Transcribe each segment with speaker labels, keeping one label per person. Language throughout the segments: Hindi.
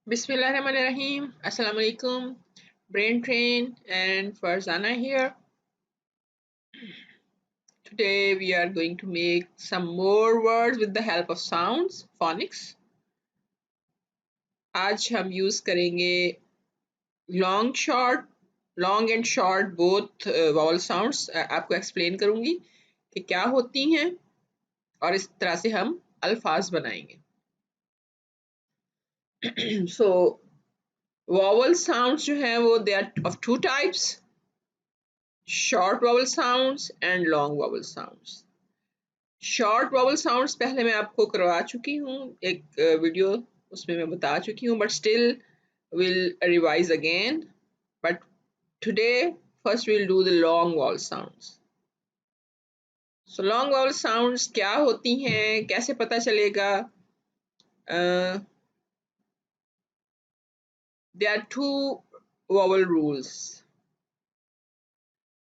Speaker 1: Bismillahirrahmanirrahim. Assalamu alaikum. Brain Train and Farzana here. Today we are going to make some more words with the help of sounds, phonics. आज हम यूज करेंगे long short, long and short both vowel sounds. आपको एक्सप्लेन करूंगी कि क्या होती हैं और इस तरह से हम अल्फाज बनाएंगे. So vowel sounds जो हैं वो they are of two types. Short vowel sounds and long vowel sounds. Short vowel sounds पहले मैं आपको करवा चुकी हूँ एक वीडियो, उसमें मैं बता चुकी हूँ, but still will revise again. But today first will do the long vowel sounds. So long vowel sounds क्या होती हैं, कैसे पता चलेगा? there are two vowel rules.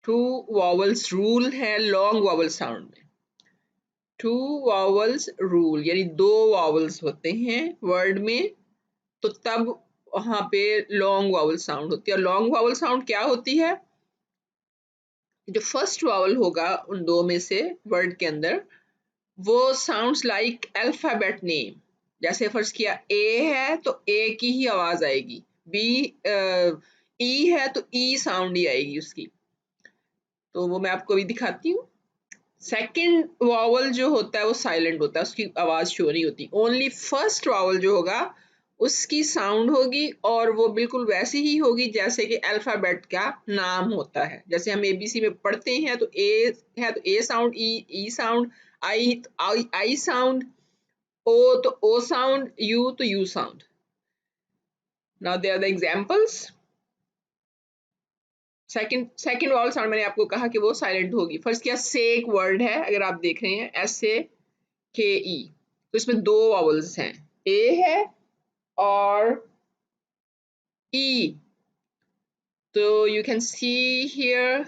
Speaker 1: Two vowels rule है लॉन्ग वॉवल साउंड में. टू वॉवल्स रूल यानी दो वॉवल्स होते हैं वर्ड में, तो तब वहां पे लॉन्ग वॉवल साउंड होती है. और लॉन्ग वॉवल साउंड क्या होती है? जो फर्स्ट वॉवल होगा उन दो में से वर्ड के अंदर, वो साउंड्स लाइक अल्फाबेट नेम. जैसे फर्स्ट किया ए है तो ए की ही आवाज आएगी, बी ई है तो ई साउंड ही आएगी उसकी. तो वो मैं आपको अभी दिखाती हूँ. सेकेंड वॉवल जो होता है वो साइलेंट होता है, उसकी आवाज शो नहीं होती. ओनली फर्स्ट वॉवल जो होगा उसकी साउंड होगी, और वो बिल्कुल वैसी ही होगी जैसे कि अल्फाबेट का नाम होता है. जैसे हम एबीसी में पढ़ते हैं तो ए है तो a sound, e sound, i sound, o तो ओ साउंड, यू तो u sound. Now they are the examples. Second vowel sound मैंने आपको कहा कि वो साइलेंट होगी. फर्स्ट क्या सेक वर्ड है, अगर आप देख रहे हैं एस ए के ई, तो इसमें दो वॉवल्स हैं, ए है और ई. तो यू कैन सी हियर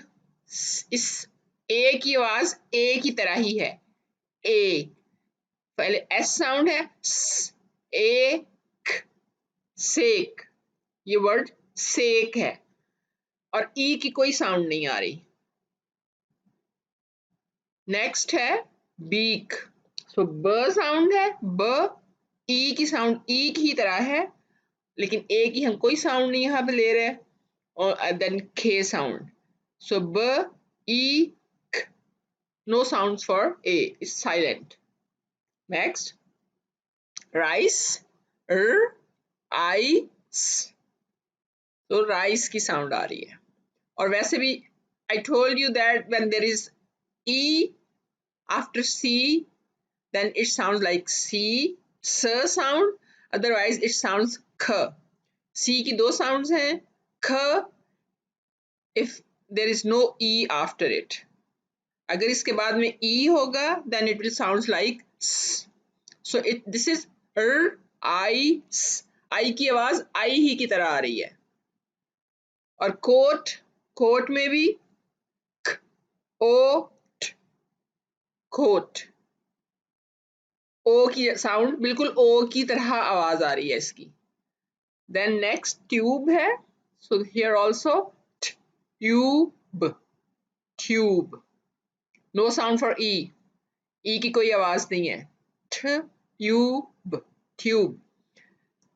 Speaker 1: इस ए की आवाज ए की तरह ही है. ए पहले एस साउंड है, ए सेक, ये वर्ड सेक है, और ई की कोई साउंड नहीं आ रही. नेक्स्ट है बीक. सो ब साउंड है, ब, ई की साउंड ई की ही तरह है, लेकिन ए की हम कोई साउंड नहीं यहाँ पे ले रहे. और देन खे साउंड. सो ब ई, no sounds for a, is silent. Next, rice, r, I, s. तो rice की साउंड आ रही है. और वैसे भी I told you that when there is e after c, then it sounds like c, s sound. Otherwise it sounds k. c की दो sounds हैं, k if there is no e after it. अगर इसके बाद में e होगा then it will sound like s. So this is r, I, s. I की आवाज I ही की तरह आ रही है. और कोट, कोट में भी क, ओ, ट, कोट. ओ की साउंड बिल्कुल ओ की तरह आवाज आ रही है इसकी. देन नेक्स्ट ट्यूब है. So here also tube, tube. No sound for e, e की कोई आवाज नहीं है. Tube, tube.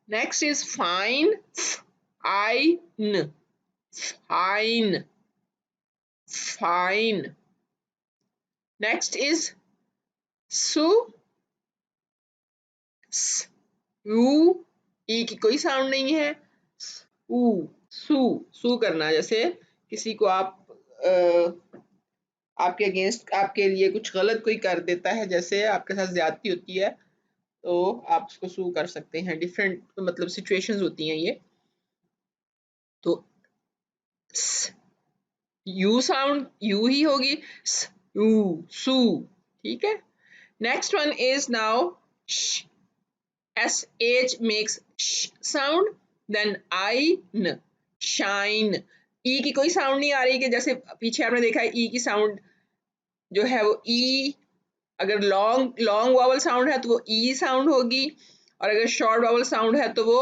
Speaker 1: Next is fine, fine, fine, fine. Next is su, su, ई की कोई साउंड नहीं है. ऊ, सू, सू करना, जैसे किसी को आप आपके अगेंस्ट, आपके लिए कुछ गलत कोई कर देता है, जैसे आपके साथ ज्यादती होती है, तो आप उसको सू कर सकते हैं. डिफरेंट मतलब सिचुएशंस होती हैं ये. तो यू साउंड यू ही होगी, यू, सू. ठीक है. Next one is now S H makes sound, then I N, shine. ई की कोई साउंड नहीं आ रही, कि जैसे पीछे आपने देखा है ई की साउंड जो है वो ई, अगर लॉन्ग लॉन्ग वॉवल साउंड है तो वो ई साउंड होगी, और अगर शॉर्ट वॉवल साउंड है तो वो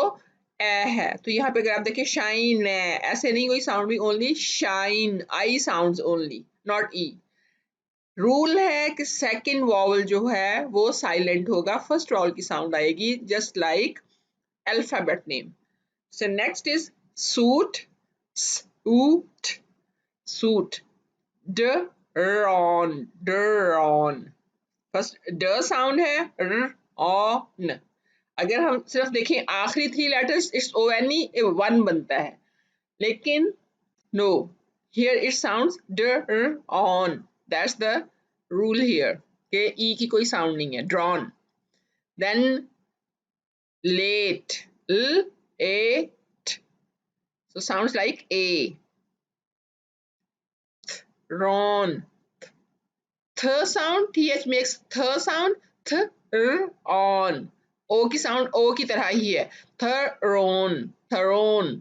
Speaker 1: ए है, तो यहाँ पे अगर आप देखें शाइन है, ऐसे नहीं कोई साउंड भी, only shine, I sounds only, not E. Rule है कि सेकंड वॉवल जो है वो साइलेंट होगा, फर्स्ट वॉवल की साउंड आएगी, just like alphabet name. So next is suit, suit, suit, drawn, drawn, first ड साउंड है, र ऑन। अगर हम सिर्फ देखें आखिरी three letters, it's O N E, one बनता है, लेकिन नो, हियर इट साउंड्स ड on, that's the rule here, के ई की कोई साउंड नहीं है, ड्रॉन। देन लेट, ल ए ट, so sounds like a, ron, th sound, th makes th sound, th on, o की साउंड o की तरह ही है, throne, throne.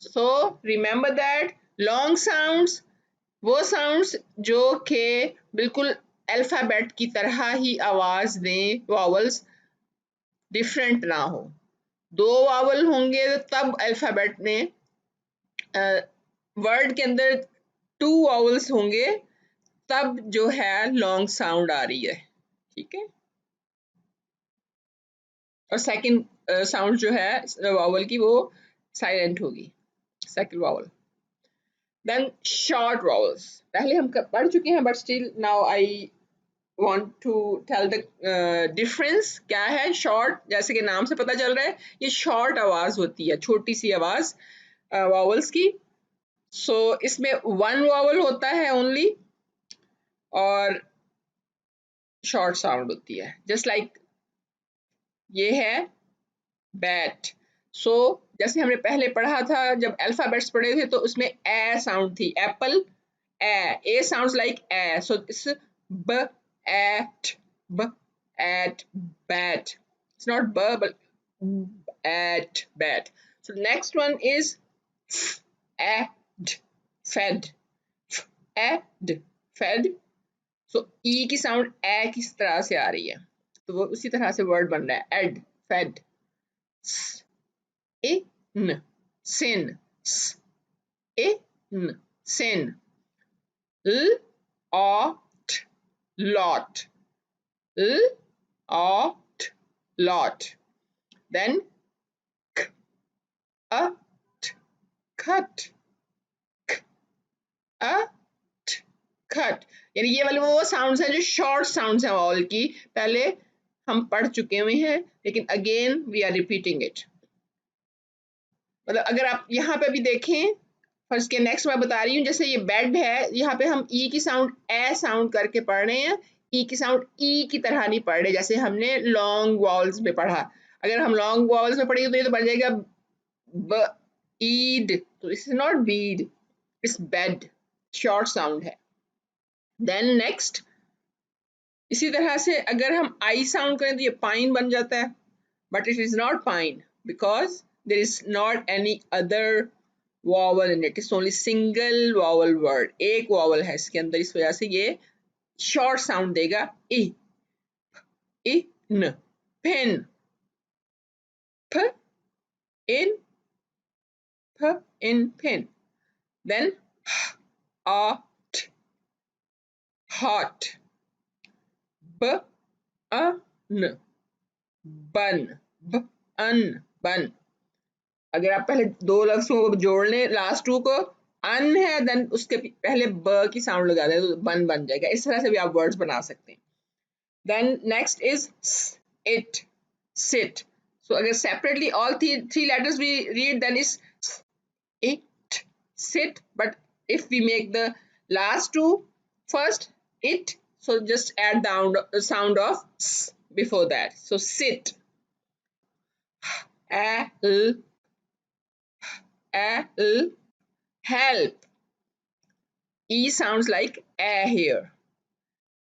Speaker 1: So remember that long sounds वो साउंड्स जो के बिल्कुल अल्फाबेट की तरह ही आवाज दें, वॉवल्स डिफरेंट ना हो। दो वॉवल होंगे तब अल्फाबेट में, वर्ड के अंदर टू वॉवल्स होंगे तब जो है लॉन्ग साउंड आ रही है, ठीक है। और सेकंड साउंड जो है वॉवल की वो साइलेंट होगी, second vowel. Then short vowels, पहले हम पढ़ चुके हैं, but still now I want to tell the difference क्या है। शॉर्ट, जैसे कि नाम से पता चल रहा है, ये शॉर्ट आवाज होती है, छोटी सी आवाज वॉवल्स की। सो इसमें वन वॉवल होता है ओनली, और शॉर्ट साउंड होती है, जस्ट लाइक ये है बैट। सो जैसे हमने पहले पढ़ा था, जब अल्फाबेट्स पढ़े थे, तो उसमें ए साउंड थी, apple a sounds like a, so it's b at, b at bat, it's not b but at bat. So next one is ed, fed, ed, fed. So e की साउंड ए किस तरह से आ रही है, तो वो उसी तरह से वर्ड बन रहा है, ed, fed. in, sin, in, sin, lot, lot, lot, lot. Then cut, cut, cut. यानी ये वाले वो साउंड्स हैं जो शॉर्ट साउंड्स हैं वॉवल की, पहले हम पढ़ चुके हुए हैं, लेकिन again we are repeating it. मतलब अगर आप यहाँ पे भी देखें, फर्स्ट के नेक्स्ट मैं बता रही हूँ, जैसे ये बेड है, यहाँ पे हम ई की साउंड ए साउंड करके पढ़ रहे हैं, ई की साउंड ई की तरह नहीं पढ़ रहे, जैसे हमने लॉन्ग वॉवल्स में पढ़ा। अगर हम लॉन्ग वॉवल्स में पढ़ेंगे तो ये तो बन जाएगा ब ईड, तो it's not Beed, it's bed, short sound है। देन नेक्स्ट, इसी तरह से अगर हम आई साउंड करें तो ये पाइन बन जाता है, but it is not pine because there is not any other vowel in it. It's only single vowel word, एक vowel है इसके अंदर, इस वजह से ये short sound देगा, i, in, pen, p, in pen. Then hot, hot, b, n, bun, bun. अगर आप पहले दो लफ्जों को जोड़ लें, लास्ट टू को अन है, देन उसके पहले ब की साउंड लगा दें तो बन बन जाएगा। इस तरह से भी आप वर्ड्स बना सकते हैं। Then next is it, sit. So अगर separately all three letters we read, then is it, sit, but if we make the last two first, it, so just add the sound of s before that. So sit, l, help. E sounds like a here.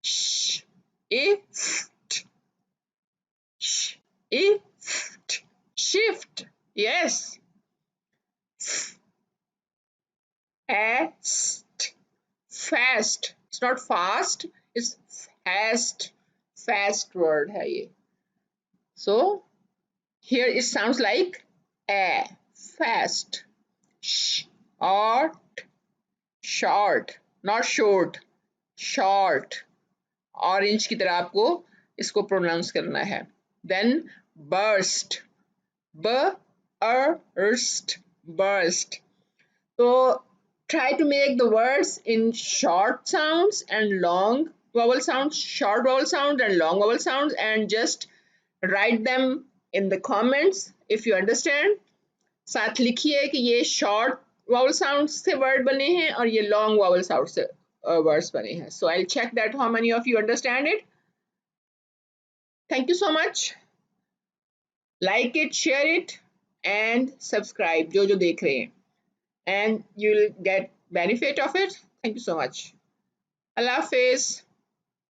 Speaker 1: Sh, ift, sh, ift, shift. Yes. Fast, fast. It's not fast. It's fast. Fast word है ये. So here it sounds like A, fast. Short, short, not short, short. Orange की तरह आपको इसको प्रोनाउंस करना है. Then burst, burst, burst. So try to make the words in short sounds and long vowel sounds, short vowel sounds and long vowel sounds, and just write them in the comments if you understand. साथ लिखिए कि ये शॉर्ट वाउल साउंड से वर्ड बने हैं और ये लॉन्ग वाउल साउंड से वर्ड्स बने हैं. So I check that how many of you understand it. Thank you so much. Like it, share it and subscribe जो जो देख रहे हैं, and you will get benefit of it. Thank you so much. अल्लाह हाफिज.